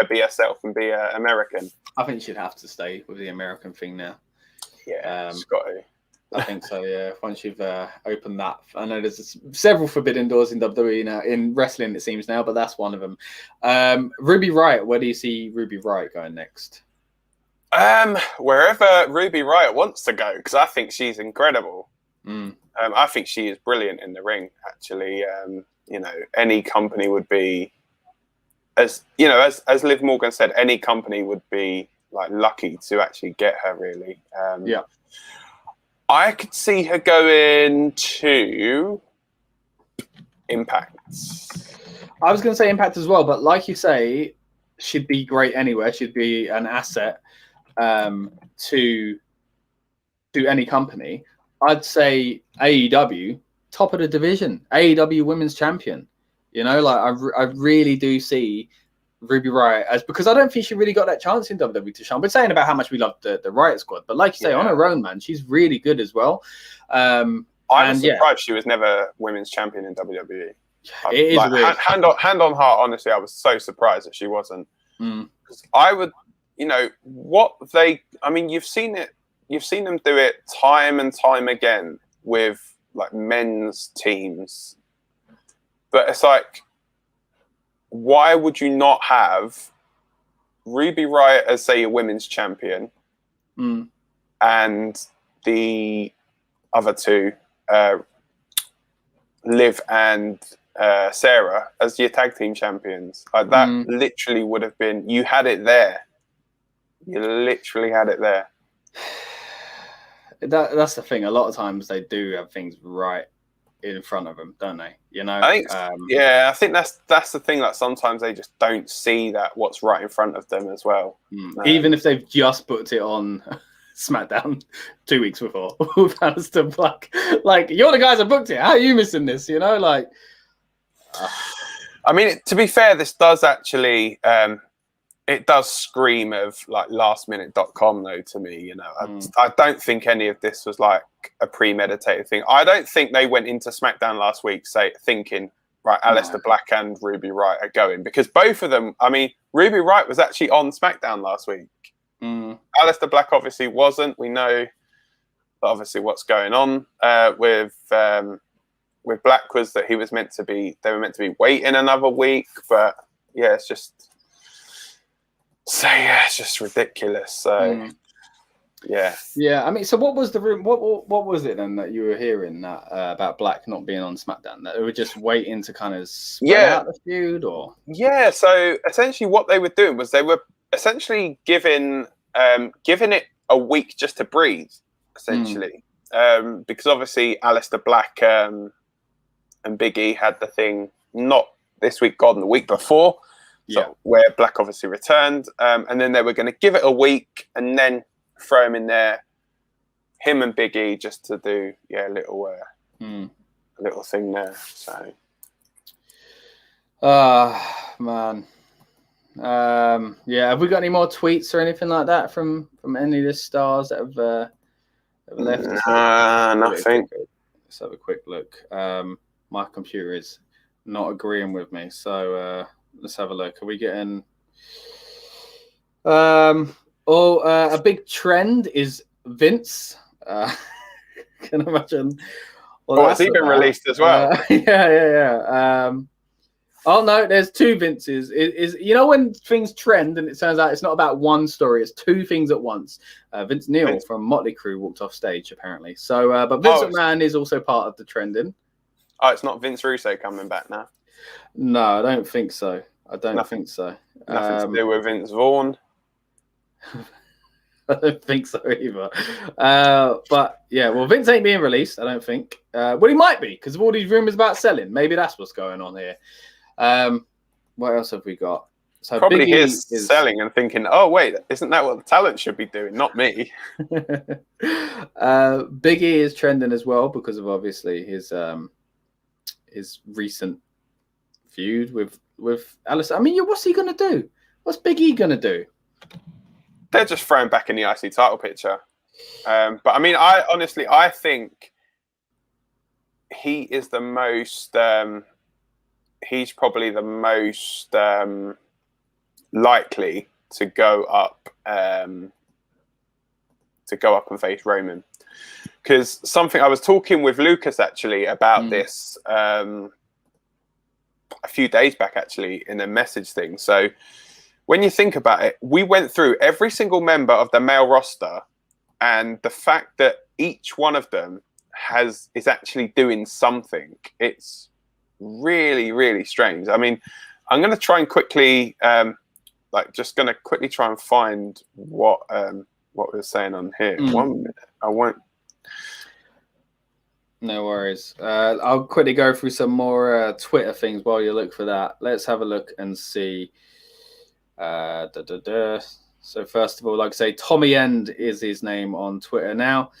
be herself and be American. I think she'd have to stay with the American thing now. Yeah, she's got to. I think so, yeah. Once you've opened that, I know there's several forbidden doors in WWE now, in wrestling it seems now, but that's one of them. Ruby Riott, where do you see Ruby Riott going next? Wherever Ruby Riott wants to go, because I think she's incredible. I think she is brilliant in the ring. Actually, any company would be, as Liv Morgan said, any company would be like lucky to actually get her. Really, yeah. I could see her going to Impact. I was going to say Impact as well, but like you say, she'd be great anywhere. She'd be an asset to any company. I'd say AEW, top of the division, AEW Women's Champion. I really do see Ruby Riott as, because I don't think she really got that chance in WWE to shine. We're saying about how much we love the Riott Squad, but like you say, on her own, man, she's really good as well. I was surprised she was never women's champion in WWE. It is weird. Hand on heart, honestly, I was so surprised that she wasn't. Because I would, you've seen it you've seen them do it time and time again with like men's teams, but it's like, why would you not have Ruby Riott as, say, a women's champion, and the other two, Liv and Sarah, as your tag team champions? Like that literally would have been, you had it there. You literally had it there. That's the thing. A lot of times they do have things right in front of them, don't they? You know, I think, I think that's the thing. That sometimes they just don't see that what's right in front of them as well. Even if they've just put it on SmackDown 2 weeks before with Aleister Black, like, you're the guys that booked it. How are you missing this? You know, like. I mean, to be fair, this does actually. It does scream of like lastminute.com though to me, you know. I don't think any of this was like a premeditated thing. I don't think they went into SmackDown last week thinking, right, Aleister Black and Ruby Riott are going, because both of them, I mean, Ruby Riott was actually on SmackDown last week. Aleister Black obviously wasn't. We know obviously what's going on with Black was that they were meant to be waiting another week, but yeah, it's just. So yeah, it's just ridiculous. So yeah. I mean, so what was the room? What was it then that you were hearing that about Black not being on SmackDown? That they were just waiting to kind of spread out the feud, or So essentially, what they were doing was they were essentially giving it a week just to breathe, essentially, because obviously Aleister Black and Big E had the thing not this week, gone the week before. So where Black obviously returned, and then they were going to give it a week and then throw him in there, him and Big E, just to do a little thing there. So, man, have we got any more tweets or anything like that from any of the stars that have left? Nothing. Let's have a quick look. My computer is not agreeing with me, so. Let's have a look. Are we getting? A big trend is Vince. Can imagine. Well, has he been released as well? Yeah. Oh no, there's two Vinces. Is you know when things trend and it turns out it's not about one story, it's two things at once. Vince Neil from Motley Crue walked off stage apparently. So, but Vince McMahon is also part of the trending. Oh, it's not Vince Russo coming back now. No, I don't think so. Think so. Nothing to do with Vince Vaughn. I don't think so either. But yeah, well, Vince ain't being released, I don't think. Well, he might be because of all these rumors about selling. Maybe that's what's going on here. What else have we got? So probably he's selling and thinking, oh, wait, isn't that what the talent should be doing? Not me. Big E is trending as well because of obviously his recent feud with Aleister. I mean, what's he going to do? What's Big E going to do? They're just throwing back in the IC title picture. But I mean, I think he is the most, he's probably the most likely to go up and face Roman. Because something I was talking with Lucas actually about this a few days back actually in a message thing. So when you think about it, we went through every single member of the male roster, and the fact that each one of them is actually doing something, it's really, really strange. I mean, I'm going to try and quickly, just going to quickly try and find what we're saying on here. 1 minute. I won't. No worries. I'll quickly go through some more Twitter things while you look for that. Let's have a look and see. So first of all, like I say, Tommy End is his name on Twitter now.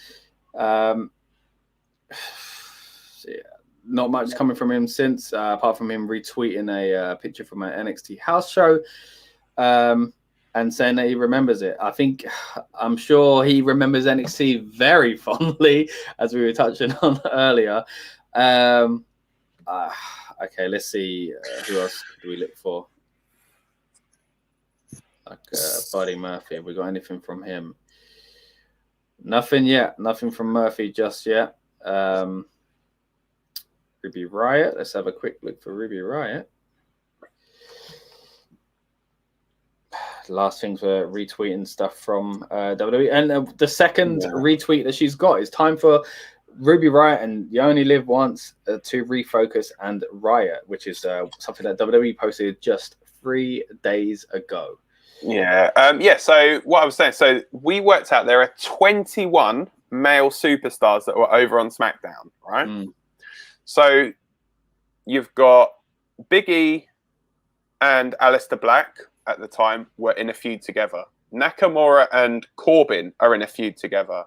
Not much coming from him since, apart from him retweeting a picture from an NXT house show and saying that he remembers it. I'm sure he remembers NXT very fondly, as we were touching on earlier. Okay, let's see. Who else do we look for? Like Buddy Murphy. Have we got anything from him? Nothing yet. Nothing from Murphy just yet. Ruby Riott. Let's have a quick look for Ruby Riott. Last things were retweeting stuff from WWE. And the second retweet that she's got is time for Ruby Riott and You Only Live Once to refocus and Riot, which is something that WWE posted just 3 days ago. So what I was saying, so we worked out there are 21 male superstars that were over on SmackDown, right? So you've got Big E and Aleister Black at the time were in a feud together. Nakamura and Corbin are in a feud together.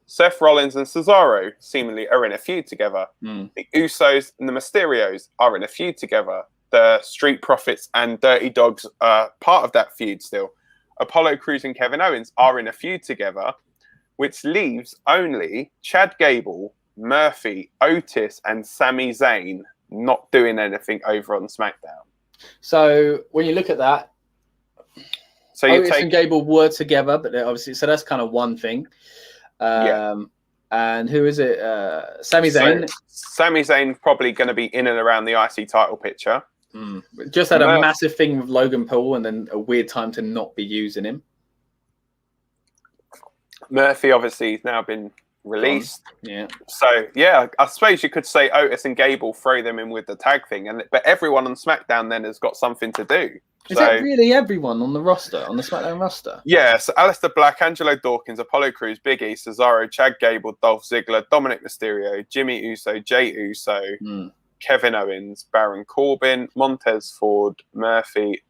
Seth Rollins and Cesaro seemingly are in a feud together. The Usos and the Mysterios are in a feud together. The Street Profits and Dirty Dogs are part of that feud still. Apollo Crews and Kevin Owens are in a feud together, which leaves only Chad Gable, Murphy, Otis, and Sami Zayn not doing anything over on SmackDown. So when you look at that, Otis and Gable were together, but obviously, so that's kind of one thing. And who is it? Sami Zayn. Sami Zayn probably going to be in and around the IC title picture. Just had a massive thing with Logan Paul, and then a weird time to not be using him. Murphy obviously has now been released. So I suppose you could say Otis and Gable, throw them in with the tag thing, but everyone on SmackDown then has got something to do. Is that really everyone on the roster, on the SmackDown roster? Yeah, so Aleister Black, Angelo Dawkins, Apollo Crews, Big E, Cesaro, Chad Gable, Dolph Ziggler, Dominic Mysterio, Jimmy Uso, Jey Uso, Kevin Owens, Baron Corbin, Montez Ford, Murphy,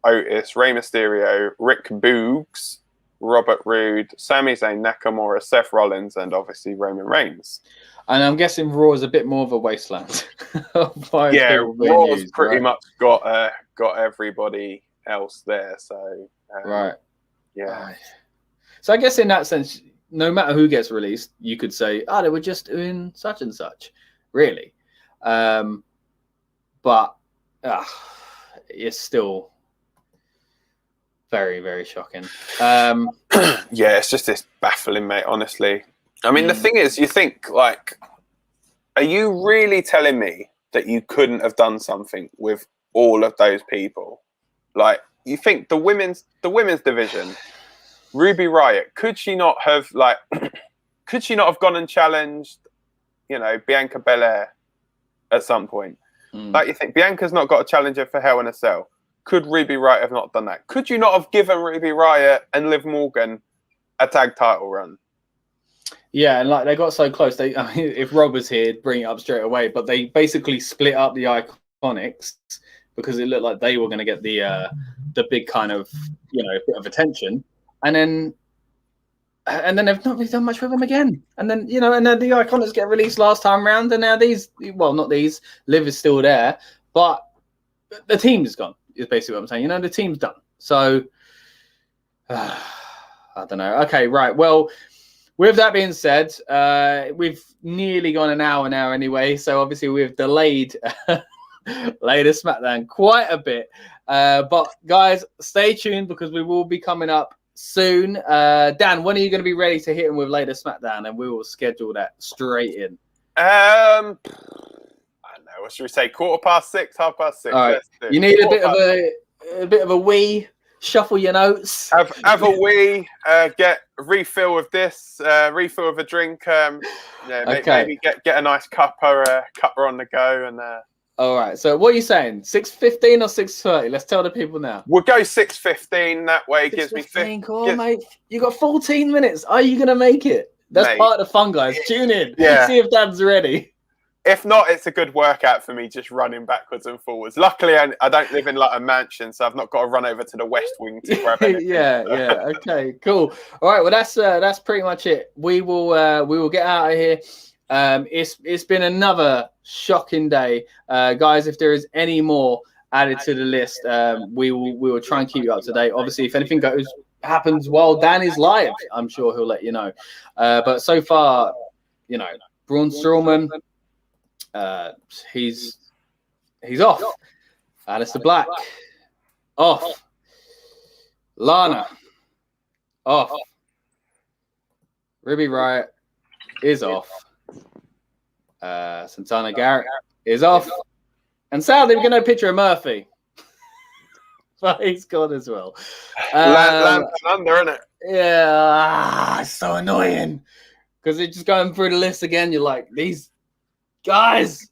Otis, Rey Mysterio, Rick Boogs, Robert Roode, Sami Zayn, Nakamura, Seth Rollins, and obviously Roman Reigns. And I'm guessing Raw is a bit more of a wasteland. Raw's pretty much got everybody else there. So So I guess in that sense, no matter who gets released, you could say, they were just doing such and such, really. But it's still very, very shocking. It's just baffling, mate, honestly. I mean, the thing is, you think, like, are you really telling me that you couldn't have done something with all of those people? Like, you think the women's division, Ruby Riott, could she not have gone and challenged, Bianca Belair at some point? Like, you think Bianca's not got a challenger for Hell in a Cell? Could Ruby Riott have not done that? Could you not have given Ruby Riott and Liv Morgan a tag title run? Yeah, and like they got so close. If Rob was here, he'd bring it up straight away. But they basically split up the Iconics because it looked like they were going to get the big kind of bit of attention, and then they've not really done much with them again. And then and then the Iconics get released last time round, and now not these. Liv is still there, but the team is gone. Is basically what I'm saying. The team's done. So I don't know. Okay, right. Well. With that being said, we've nearly gone an hour now anyway, so obviously we've delayed later SmackDown quite a bit. But guys, stay tuned because we will be coming up soon. Dan, when are you going to be ready to hit him with later SmackDown, and we will schedule that straight in? I don't know. What should we say? 6:15, 6:30. All right. You need a bit of a wee. Shuffle your notes. Have a wee. Get a refill of this. Refill of a drink. Maybe get a nice cuppa on the go. And all right. So what are you saying? 6:15 or 6:30? Let's tell the people now. We'll go 6:15. That way it gives me 15. Cool, mate. You got 14 minutes. Are you gonna make it? That's part of the fun, guys. Tune in. Yeah. See if Dan's ready. If not, it's a good workout for me just running backwards and forwards. Luckily, I don't live in like a mansion, so I've not got to run over to the West Wing to grab anything. Yeah. Okay, cool. All right, well that's pretty much it. We will get out of here. It's been another shocking day, guys. If there is any more added to the list, we will try and keep you up to date. Obviously, if anything happens while Dan is live, I'm sure he'll let you know. But so far, Braun Strowman. He's off. Aleister Black off. Lana off. Ruby Riott is off. Santana Garrett is off. And sadly, we're going to have a picture of Murphy. But he's gone as well. Land under, isn't it? Yeah. It's so annoying. Because it's just going through the list again. You're like, these guys.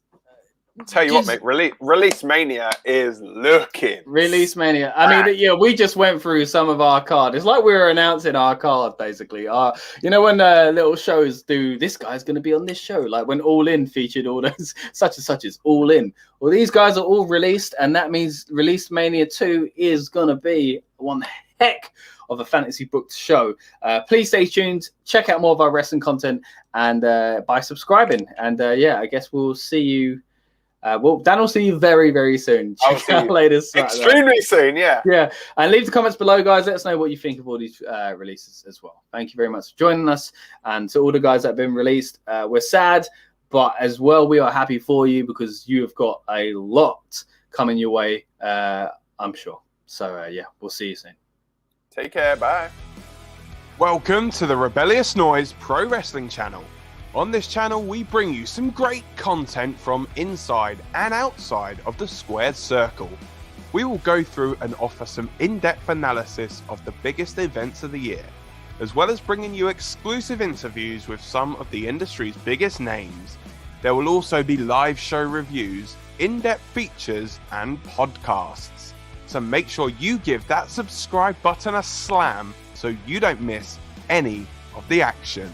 Tell you what, mate, Release Mania is looking. Release Mania. I mean, yeah, we just went through some of our card. It's like we were announcing our card, basically. You know, when little shows do, this guy's going to be on this show, like when All In featured all those such and such as All In. Well, these guys are all released, and that means Release Mania 2 is going to be one heck of a fantasy booked show. Please stay tuned, check out more of our wrestling content, and by subscribing. And yeah, I guess we'll see you. Well, Dan will see you very, very soon. I'll see you later. Extremely soon, yeah. Yeah, and leave the comments below, guys. Let us know what you think of all these releases as well. Thank you very much for joining us. And to all the guys that have been released, we're sad, but as well, we are happy for you because you have got a lot coming your way, I'm sure. So, yeah, we'll see you soon. Take care. Bye. Welcome to the Rebellious Noise Pro Wrestling channel. On this channel, we bring you some great content from inside and outside of the squared circle. We will go through and offer some in-depth analysis of the biggest events of the year, as well as bringing you exclusive interviews with some of the industry's biggest names. There will also be live show reviews, in-depth features, and podcasts. So make sure you give that subscribe button a slam so you don't miss any of the action.